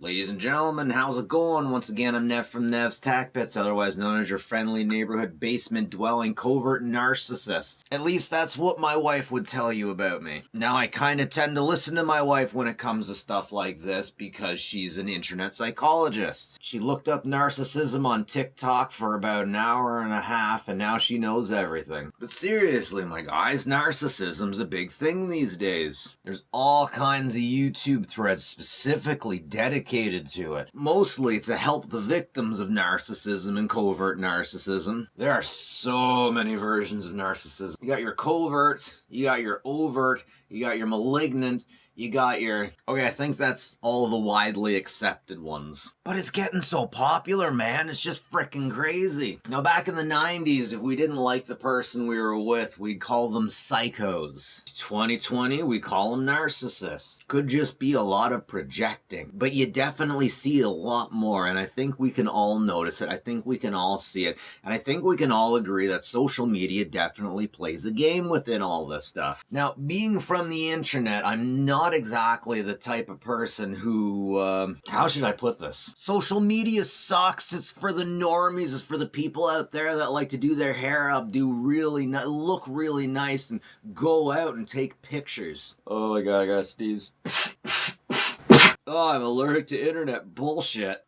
Ladies and gentlemen, how's it going? Once again, I'm Nev from Nev's Tac Pits, otherwise known as your friendly neighborhood basement-dwelling covert narcissist. At least that's what my wife would tell you about me. Now, I kinda tend to listen to my wife when it comes to stuff like this because she's an internet psychologist. She looked up narcissism on TikTok for about an hour and a half, and now she knows everything. But seriously, my guys, narcissism's a big thing these days. There's all kinds of YouTube threads specifically dedicated to it, mostly to help the victims of narcissism and covert narcissism. There are so many versions of narcissism. You got your covert, you got your overt, you got your malignant, you got your... Okay, I think that's all the widely accepted ones. But it's getting so popular, man. It's just freaking crazy. Now, back in the 90s, if we didn't like the person we were with, we'd call them psychos. 2020, we call them narcissists. Could just be a lot of projecting. But you definitely see a lot more, and I think we can all notice it. I think we can all see it. And I think we can all agree that social media definitely plays a game within all this stuff. Now, being from the internet, I'm not exactly the type of person who, how should I put this? Social media sucks. It's for the normies. It's for the people out there that like to do their hair up, look really nice, and go out and take pictures. Oh my god, I gotta sneeze. Oh, I'm allergic to internet bullshit.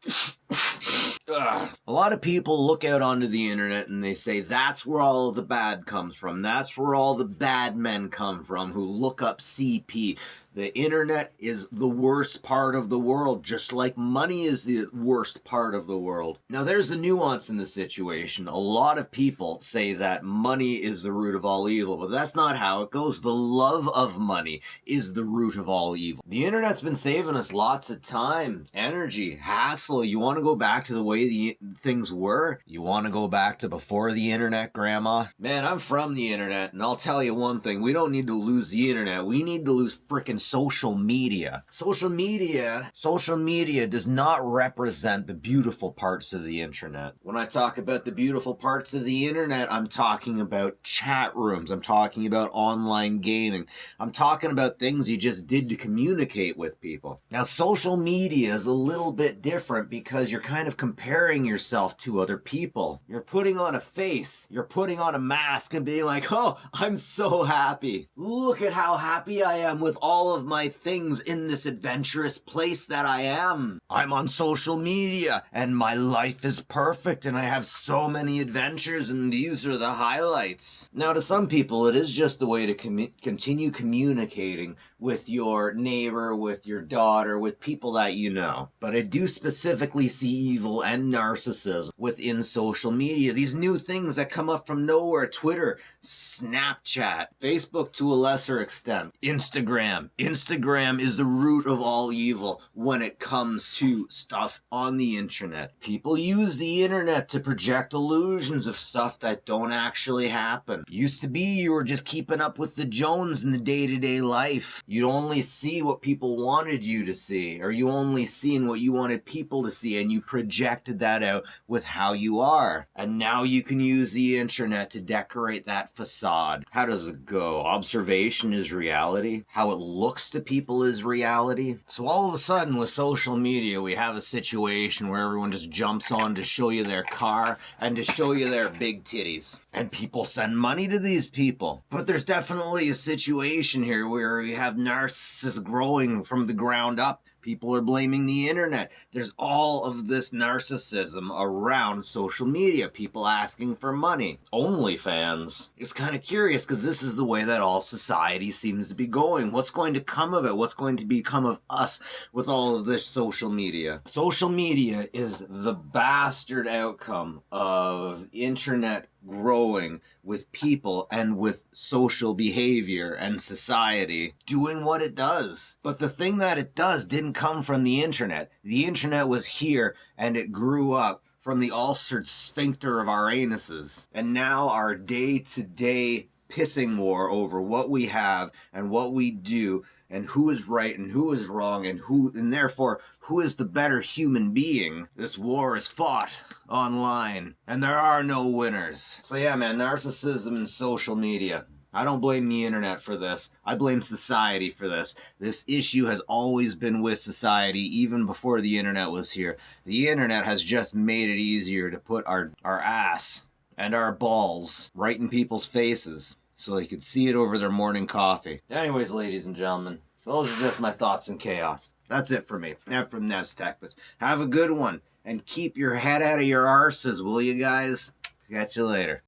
Ugh. A lot of people look out onto the internet and they say that's where all of the bad comes from. That's where all the bad men come from who look up CP. The internet is the worst part of the world, just like money is the worst part of the world. Now, there's a nuance in the situation. A lot of people say that money is the root of all evil, but that's not how it goes. The love of money is the root of all evil. The internet's been saving us lots of time, energy, hassle. You want to go back to the way things were? You want to go back to before the internet, Grandma? Man, I'm from the internet, and I'll tell you one thing. We don't need to lose the internet. We need to lose frickin' social media. Social media does not represent the beautiful parts of the internet. When I talk about the beautiful parts of the internet, I'm talking about chat rooms. I'm talking about online gaming. I'm talking about things you just did to communicate with people. Now, social media is a little bit different because you're kind of comparing yourself to other people. You're putting on a face. You're putting on a mask and being like, oh, I'm so happy. Look at how happy I am with all of my things in this adventurous place that I am. I'm on social media and my life is perfect and I have so many adventures and these are the highlights. Now, to some people, it is just a way to continue communicating with your neighbor, with your daughter, with people that you know. But I do specifically see evil and narcissism within social media. These new things that come up from nowhere: Twitter, Snapchat, Facebook to a lesser extent, Instagram. Instagram is the root of all evil when it comes to stuff on the internet. People use the internet to project illusions of stuff that don't actually happen. Used to be you were just keeping up with the Jones in the day-to-day life. You'd only see what people wanted you to see, or you only seen what you wanted people to see, and you projected that out with how you are. And now you can use the internet to decorate that facade. How does it go? Observation is reality. How it looks to people is reality. So all of a sudden with social media, we have a situation where everyone just jumps on to show you their car and to show you their big titties. And people send money to these people. But there's definitely a situation here where we have narcissists growing from the ground up. People are blaming the internet. There's all of this narcissism around social media. People asking for money. OnlyFans. It's kind of curious because this is the way that all society seems to be going. What's going to come of it? What's going to become of us with all of this social media? Social media is the bastard outcome of internet growing with people and with social behavior and society doing what it does. But the thing that it does didn't come from the internet. The internet was here and it grew up from the ulcered sphincter of our anuses. And now our day-to-day pissing war over what we have and what we do and who is right and who is wrong and therefore who is the better human being. This war is fought online and there are no winners. So yeah, man, narcissism and social media. I don't blame the internet for this. I blame society for this. This issue has always been with society, even before the internet was here. The internet has just made it easier to put our ass and our balls right in people's faces so they could see it over their morning coffee. Anyways, ladies and gentlemen, those are just my thoughts and chaos. That's it for me. Nev from Nev's Tech Bits. Have a good one, and keep your head out of your arses, will you guys? Catch you later.